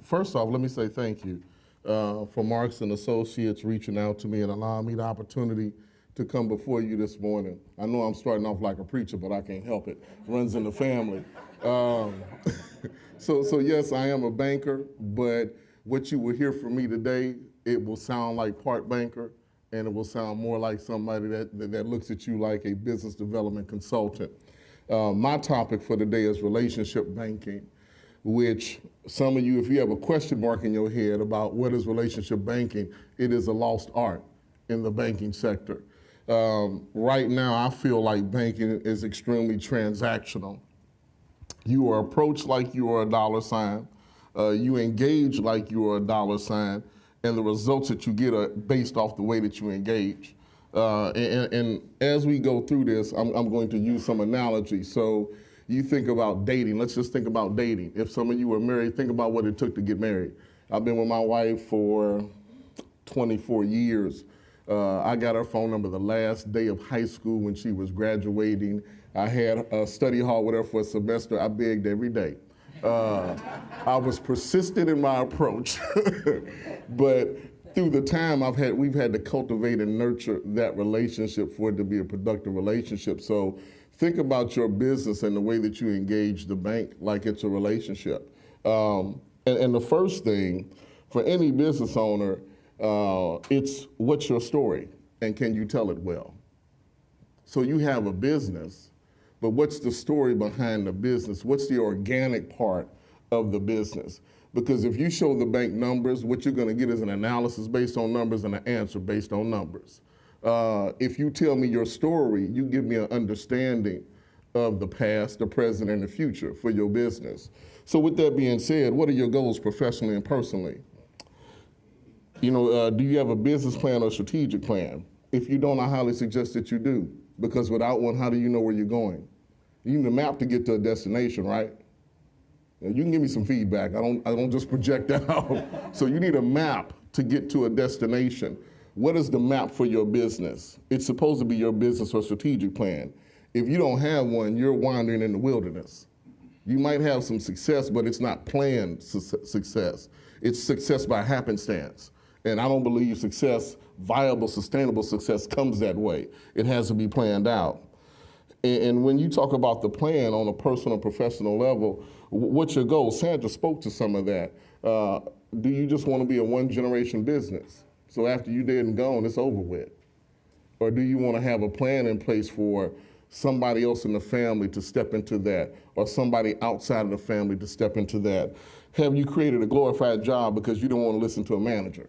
First off, let me say thank you for Marks and Associates reaching out to me and allowing me the opportunity to come before you this morning. I know I'm starting off like a preacher, but I can't help it. Runs in the family. So yes, I am a banker, but what you will hear from me today, it will sound like part banker, and it will sound more like somebody that looks at you like a business development consultant. My topic for today is relationship banking, which some of you, if you have a question mark in your head about what is relationship banking, it is a lost art in the banking sector. Right now, I feel like banking is extremely transactional. You are approached like you are a dollar sign. You engage like you are a dollar sign, and the results that you get are based off the way that you engage. And as we go through this, I'm going to use some analogy. So you think about dating. Let's just think about dating. If some of you were married, think about what it took to get married. I've been with my wife for 24 years. I got her phone number the last day of high school when she was graduating. I had a study hall with her for a semester. I begged every day. I was persistent in my approach, but through the time we've had to cultivate and nurture that relationship for it to be a productive relationship. So think about your business and the way that you engage the bank like it's a relationship. And the first thing for any business owner, it's what's your story and can you tell it well? So you have a business, but what's the story behind the business? What's the organic part of the business? Because if you show the bank numbers, what you're gonna get is an analysis based on numbers and an answer based on numbers. If you tell me your story, you give me an understanding of the past, the present, and the future for your business. So with that being said, what are your goals professionally and personally? You know, do you have a business plan or strategic plan? If you don't, I highly suggest that you do, because without one, how do you know where you're going? You need a map to get to a destination, right? You can give me some feedback. I don't just project out. So you need a map to get to a destination. What is the map for your business? It's supposed to be your business or strategic plan. If you don't have one, you're wandering in the wilderness. You might have some success, but it's not planned success. It's success by happenstance. And I don't believe success, viable, sustainable success comes that way. It has to be planned out. And when you talk about the plan on a personal, professional level, what's your goal? Sandra spoke to some of that. Do you just want to be a one-generation business? So after you're dead and gone, it's over with. Or do you want to have a plan in place for somebody else in the family to step into that, or somebody outside of the family to step into that? Have you created a glorified job because you don't want to listen to a manager?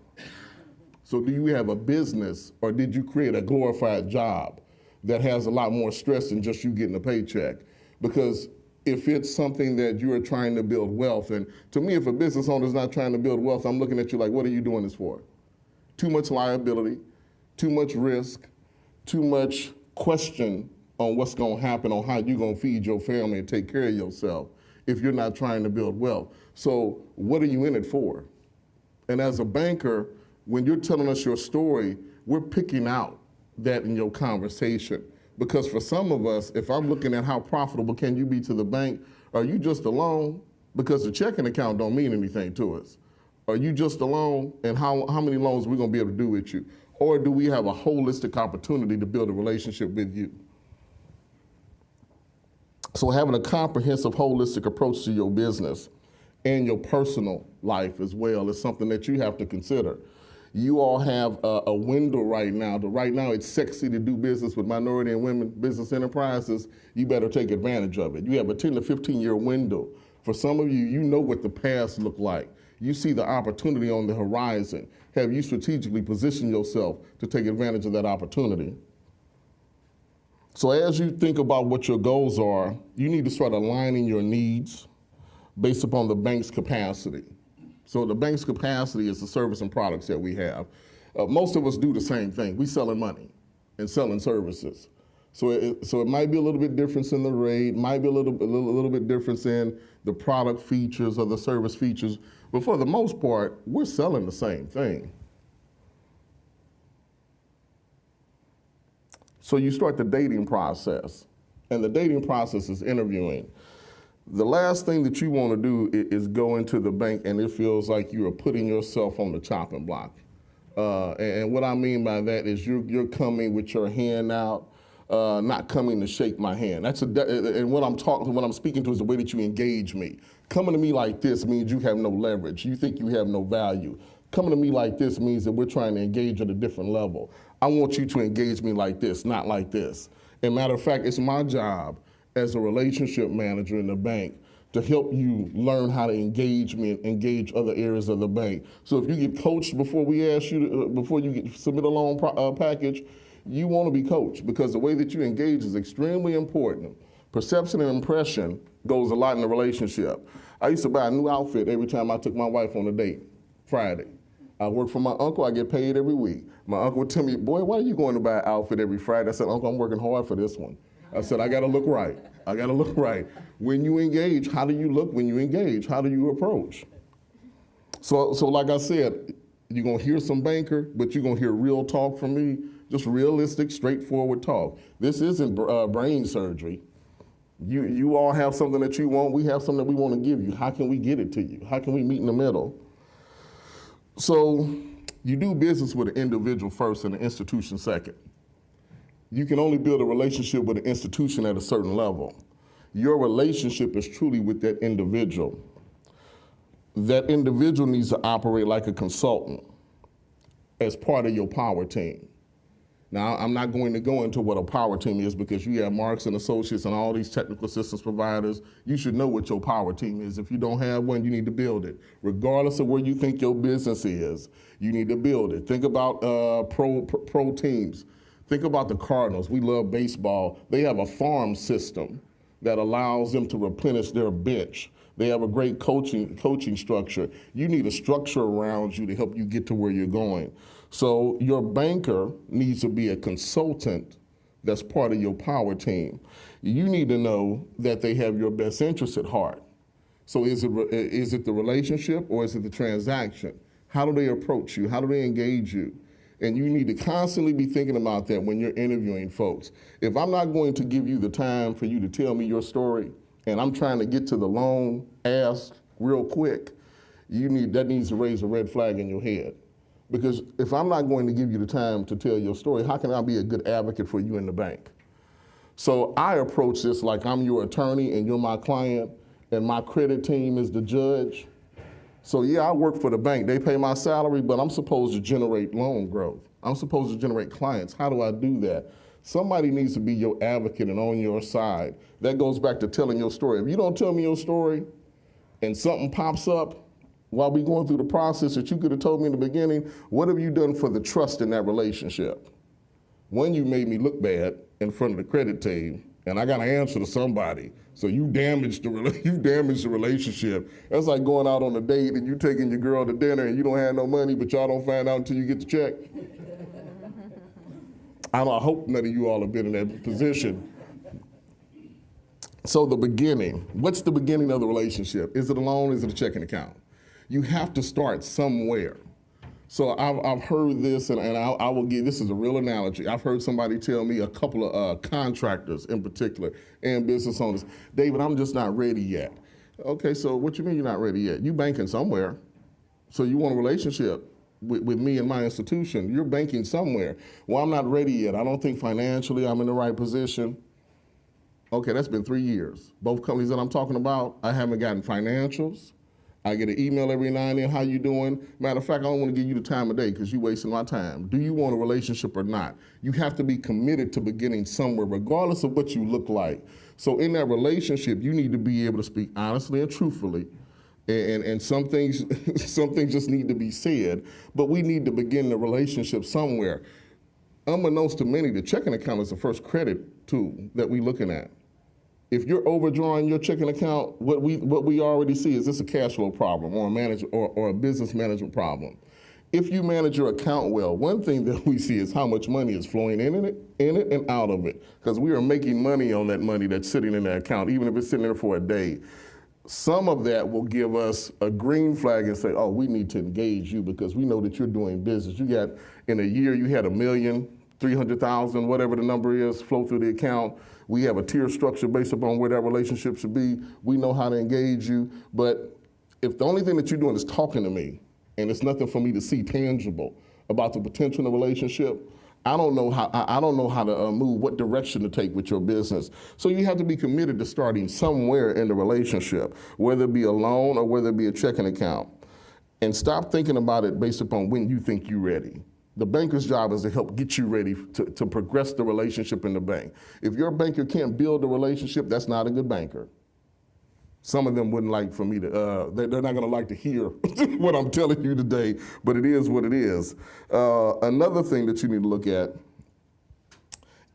So do you have a business, or did you create a glorified job that has a lot more stress than just you getting a paycheck? Because if it's something that you are trying to build wealth, and to me, if a business owner is not trying to build wealth, I'm looking at you like, what are you doing this for? Too much liability, too much risk, too much question on what's gonna happen, on how you're gonna feed your family and take care of yourself if you're not trying to build wealth. So what are you in it for? And as a banker, when you're telling us your story, we're picking out that in your conversation. Because for some of us, if I'm looking at how profitable can you be to the bank, are you just a loan? Because the checking account don't mean anything to us. Are you just a loan? And how many loans are we gonna be able to do with you? Or do we have a holistic opportunity to build a relationship with you? So having a comprehensive, holistic approach to your business and your personal life as well is something that you have to consider. You all have a window right now. Right now, it's sexy to do business with minority and women business enterprises. You better take advantage of it. You have a 10 to 15-year window. For some of you, you know what the past looked like. You see the opportunity on the horizon. Have you strategically positioned yourself to take advantage of that opportunity? So as you think about what your goals are, you need to start aligning your needs based upon the bank's capacity. So the bank's capacity is the service and products that we have. Most of us do the same thing. We selling money and selling services. So it might be a little bit difference in the rate, might be a little bit difference in the product features or the service features, but for the most part, we're selling the same thing. So you start the dating process, and the dating process is interviewing. The last thing that you want to do is go into the bank and it feels like you are putting yourself on the chopping block. And what I mean by that is you're coming with your hand out, not coming to shake my hand. And what I'm speaking to is the way that you engage me. Coming to me like this means you have no leverage. You think you have no value. Coming to me like this means that we're trying to engage at a different level. I want you to engage me like this, not like this. And matter of fact, it's my job as a relationship manager in the bank to help you learn how to engage me and engage other areas of the bank. So if you get coached before we ask you to, before you submit a loan package, you want to be coached because the way that you engage is extremely important. Perception and impression goes a lot in a relationship. I used to buy a new outfit every time I took my wife on a date, Friday. I work for my uncle, I get paid every week. My uncle would tell me, boy, why are you going to buy an outfit every Friday? I said, Uncle, I'm working hard for this one. I said, I gotta look right. I gotta look right. When you engage, how do you look when you engage? How do you approach? So like I said, you're gonna hear some banker, but you're gonna hear real talk from me, just realistic, straightforward talk. This isn't brain surgery. You all have something that you want, we have something that we wanna give you. How can we get it to you? How can we meet in the middle? So you do business with an individual first and an institution second. You can only build a relationship with an institution at a certain level. Your relationship is truly with that individual. That individual needs to operate like a consultant as part of your power team. Now, I'm not going to go into what a power team is because you have Marks and Associates and all these technical assistance providers. You should know what your power team is. If you don't have one, you need to build it. Regardless of where you think your business is, you need to build it. Think about pro teams. Think about the Cardinals. We love baseball. They have a farm system that allows them to replenish their bench. They have a great coaching structure. You need a structure around you to help you get to where you're going. So your banker needs to be a consultant that's part of your power team. You need to know that they have your best interest at heart. So is it the relationship or is it the transaction? How do they approach you? How do they engage you? And you need to constantly be thinking about that when you're interviewing folks. If I'm not going to give you the time for you to tell me your story, and I'm trying to get to the loan ask real quick, that needs to raise a red flag in your head. Because if I'm not going to give you the time to tell your story, how can I be a good advocate for you in the bank? So I approach this like I'm your attorney and you're my client, and my credit team is the judge. So yeah, I work for the bank. They pay my salary, but I'm supposed to generate loan growth. I'm supposed to generate clients. How do I do that? Somebody needs to be your advocate and on your side. That goes back to telling your story. If you don't tell me your story and something pops up while we're going through the process that you could have told me in the beginning, what have you done for the trust in that relationship? One, you made me look bad in front of the credit team, and I got to answer to somebody. So you damaged the relationship. That's like going out on a date and you taking your girl to dinner and you don't have no money, but y'all don't find out until you get the check. I hope none of you all have been in that position. So the beginning, what's the beginning of the relationship? Is it a loan? Is it a checking account? You have to start somewhere. So I've heard this, and I will give, this is a real analogy. I've heard somebody tell me, a couple of contractors in particular, and business owners, David, I'm just not ready yet. Okay, so what you mean you're not ready yet? You banking somewhere. So you want a relationship with me and my institution. You're banking somewhere. Well, I'm not ready yet. I don't think financially I'm in the right position. Okay, that's been 3 years. Both companies that I'm talking about, I haven't gotten financials. I get an email every now and then, how you doing? Matter of fact, I don't want to give you the time of day because you're wasting my time. Do you want a relationship or not? You have to be committed to beginning somewhere, regardless of what you look like. So in that relationship, you need to be able to speak honestly and truthfully. And some things just need to be said, but we need to begin the relationship somewhere. Unbeknownst to many, the checking account is the first credit tool that we're looking at. If you're overdrawing your checking account, what we already see is this a cash flow problem or a business management problem. If you manage your account well, one thing that we see is how much money is flowing in it and out of it, because we are making money on that money that's sitting in that account, even if it's sitting there for a day. Some of that will give us a green flag and say, oh, we need to engage you because we know that you're doing business. You got, in a year, you had $1,300,000, whatever the number is, flow through the account. We have a tier structure based upon where that relationship should be. We know how to engage you. But if the only thing that you're doing is talking to me, and it's nothing for me to see tangible about the potential in the relationship, I don't know how to move, what direction to take with your business. So you have to be committed to starting somewhere in the relationship, whether it be a loan or whether it be a checking account. And stop thinking about it based upon when you think you're ready. The banker's job is to help get you ready to progress the relationship in the bank. If your banker can't build a relationship, that's not a good banker. Some of them wouldn't like for me to, they're not gonna like to hear what I'm telling you today, but it is what it is. Another thing that you need to look at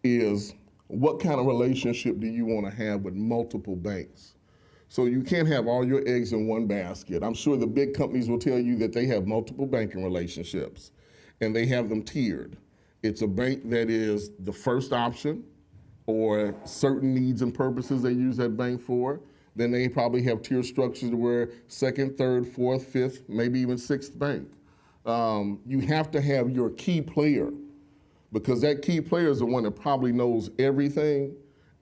is what kind of relationship do you wanna have with multiple banks? So you can't have all your eggs in one basket. I'm sure the big companies will tell you that they have multiple banking relationships and they have them tiered. It's a bank that is the first option or certain needs and purposes they use that bank for. Then they probably have tier structures where second, third, fourth, fifth, maybe even sixth bank. You have to have your key player because that key player is the one that probably knows everything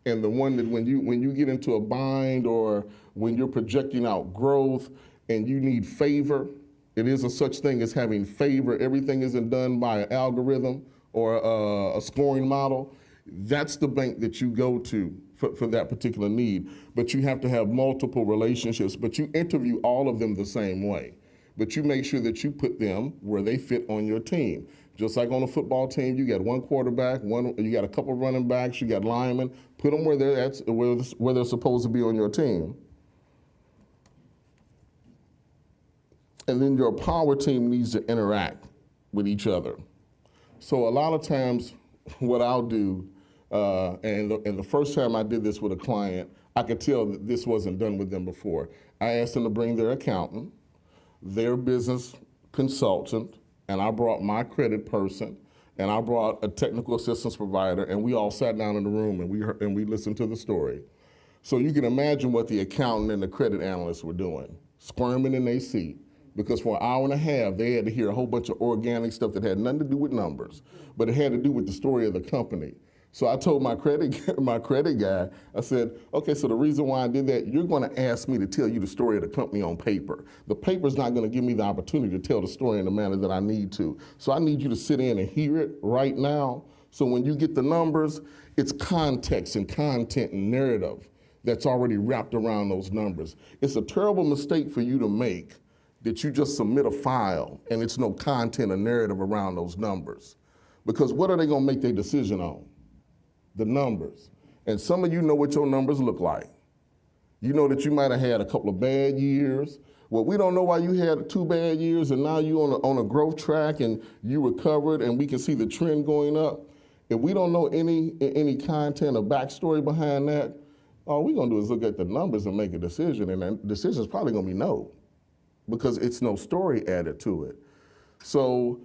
and the one that when you get into a bind or when you're projecting out growth and you need favor, it is a such thing as having favor. Everything isn't done by an algorithm or a scoring model. That's the bank that you go to for that particular need. But you have to have multiple relationships, but you interview all of them the same way. But you make sure that you put them where they fit on your team. Just like on a football team, you got one quarterback, you got a couple running backs, you got linemen. Put them where they're supposed to be on your team. And then your power team needs to interact with each other. So a lot of times what I'll do, and the first time I did this with a client, I could tell that this wasn't done with them before. I asked them to bring their accountant, their business consultant, and I brought my credit person, and I brought a technical assistance provider, and we all sat down in the room and we listened to the story. So you can imagine what the accountant and the credit analyst were doing, squirming in their seat. Because for an hour and a half, they had to hear a whole bunch of organic stuff that had nothing to do with numbers, but it had to do with the story of the company. So I told my credit guy, I said, okay, so the reason why I did that, you're gonna ask me to tell you the story of the company on paper. The paper's not gonna give me the opportunity to tell the story in the manner that I need to. So I need you to sit in and hear it right now. So when you get the numbers, it's context and content and narrative that's already wrapped around those numbers. It's a terrible mistake for you to make that you just submit a file and it's no content or narrative around those numbers. Because what are they gonna make their decision on? The numbers. And some of you know what your numbers look like. You know that you might have had a couple of bad years. Well, we don't know why you had 2 bad years and now you're on a growth track and you recovered and we can see the trend going up. If we don't know any content or backstory behind that, all we're gonna do is look at the numbers and make a decision, and that decision is probably gonna be no, because it's no story added to it. So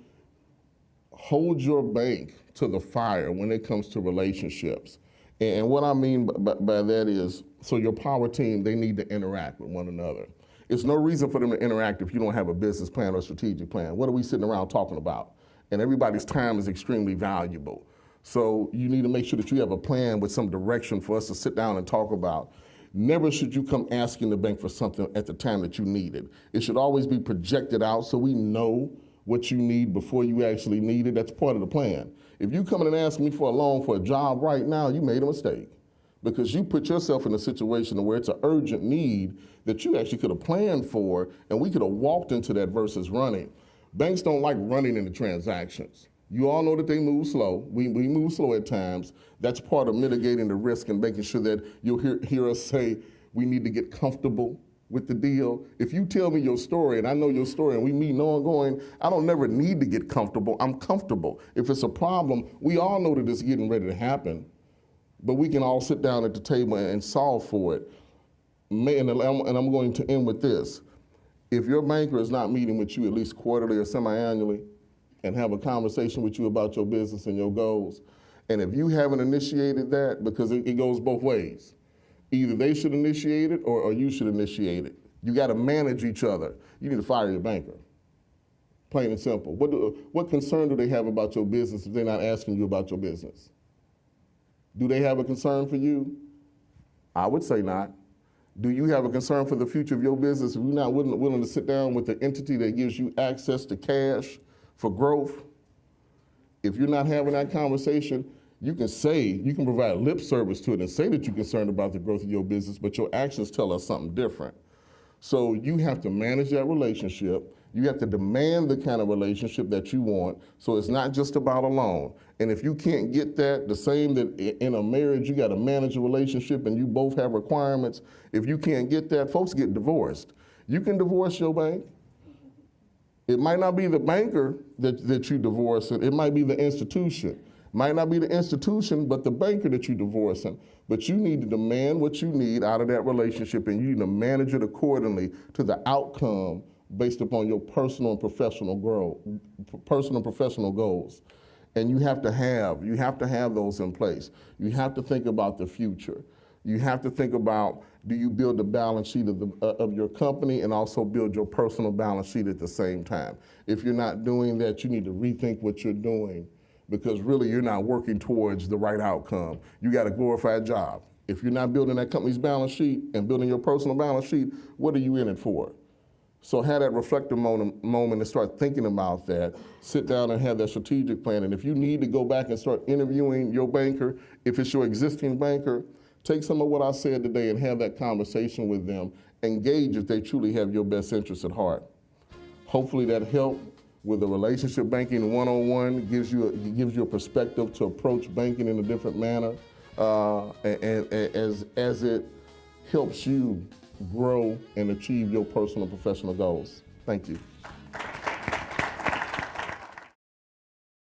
hold your bank to the fire when it comes to relationships. And what I mean by that is, so your power team, they need to interact with one another. It's no reason for them to interact if you don't have a business plan or strategic plan. What are we sitting around talking about? And everybody's time is extremely valuable. So you need to make sure that you have a plan with some direction for us to sit down and talk about. Never should you come asking the bank for something at the time that you need it. It should always be projected out so we know what you need before you actually need it. That's part of the plan. If you come in and ask me for a loan for a job right now, you made a mistake because you put yourself in a situation where it's an urgent need that you actually could have planned for and we could have walked into that versus running. Banks don't like running into transactions. You all know that they move slow. We move slow at times. That's part of mitigating the risk and making sure that you'll hear us say we need to get comfortable with the deal. If you tell me your story and I know your story and we meet ongoing, I don't never need to get comfortable. I'm comfortable. If it's a problem, we all know that it's getting ready to happen, but we can all sit down at the table and solve for it. And I'm going to end with this. If your banker is not meeting with you at least quarterly or semi-annually and have a conversation with you about your business and your goals, and if you haven't initiated that, because it goes both ways, either they should initiate it or you should initiate it. You got to manage each other. You need to fire your banker, plain and simple. What concern do they have about your business if they're not asking you about your business? Do they have a concern for you? I would say not. Do you have a concern for the future of your business if you're not willing to sit down with the entity that gives you access to cash for growth? If you're not having that conversation, you can provide lip service to it and say that you're concerned about the growth of your business, but your actions tell us something different. So you have to manage that relationship. You have to demand the kind of relationship that you want. So it's not just about a loan. And if you can't get that, the same that in a marriage, you got to manage a relationship and you both have requirements. If you can't get that, folks get divorced. You can divorce your bank. It might not be the banker that you divorce, it might be the institution. Might not be the institution, but the banker that you're divorcing. But you need to demand what you need out of that relationship, and you need to manage it accordingly to the outcome based upon your personal and professional growth, personal and professional goals. And you have to have those in place. You have to think about the future. You have to think about, do you build the balance sheet of your company and also build your personal balance sheet at the same time? If you're not doing that, you need to rethink what you're doing, because really you're not working towards the right outcome. You got a glorified job. If you're not building that company's balance sheet and building your personal balance sheet, what are you in it for? So have that reflective moment and start thinking about that. Sit down and have that strategic plan. And if you need to go back and start interviewing your banker, if it's your existing banker, take some of what I said today and have that conversation with them. Engage if they truly have your best interests at heart. Hopefully that helped with the relationship banking 101, gives you a perspective to approach banking in a different manner, and as it helps you grow and achieve your personal and professional goals. Thank you.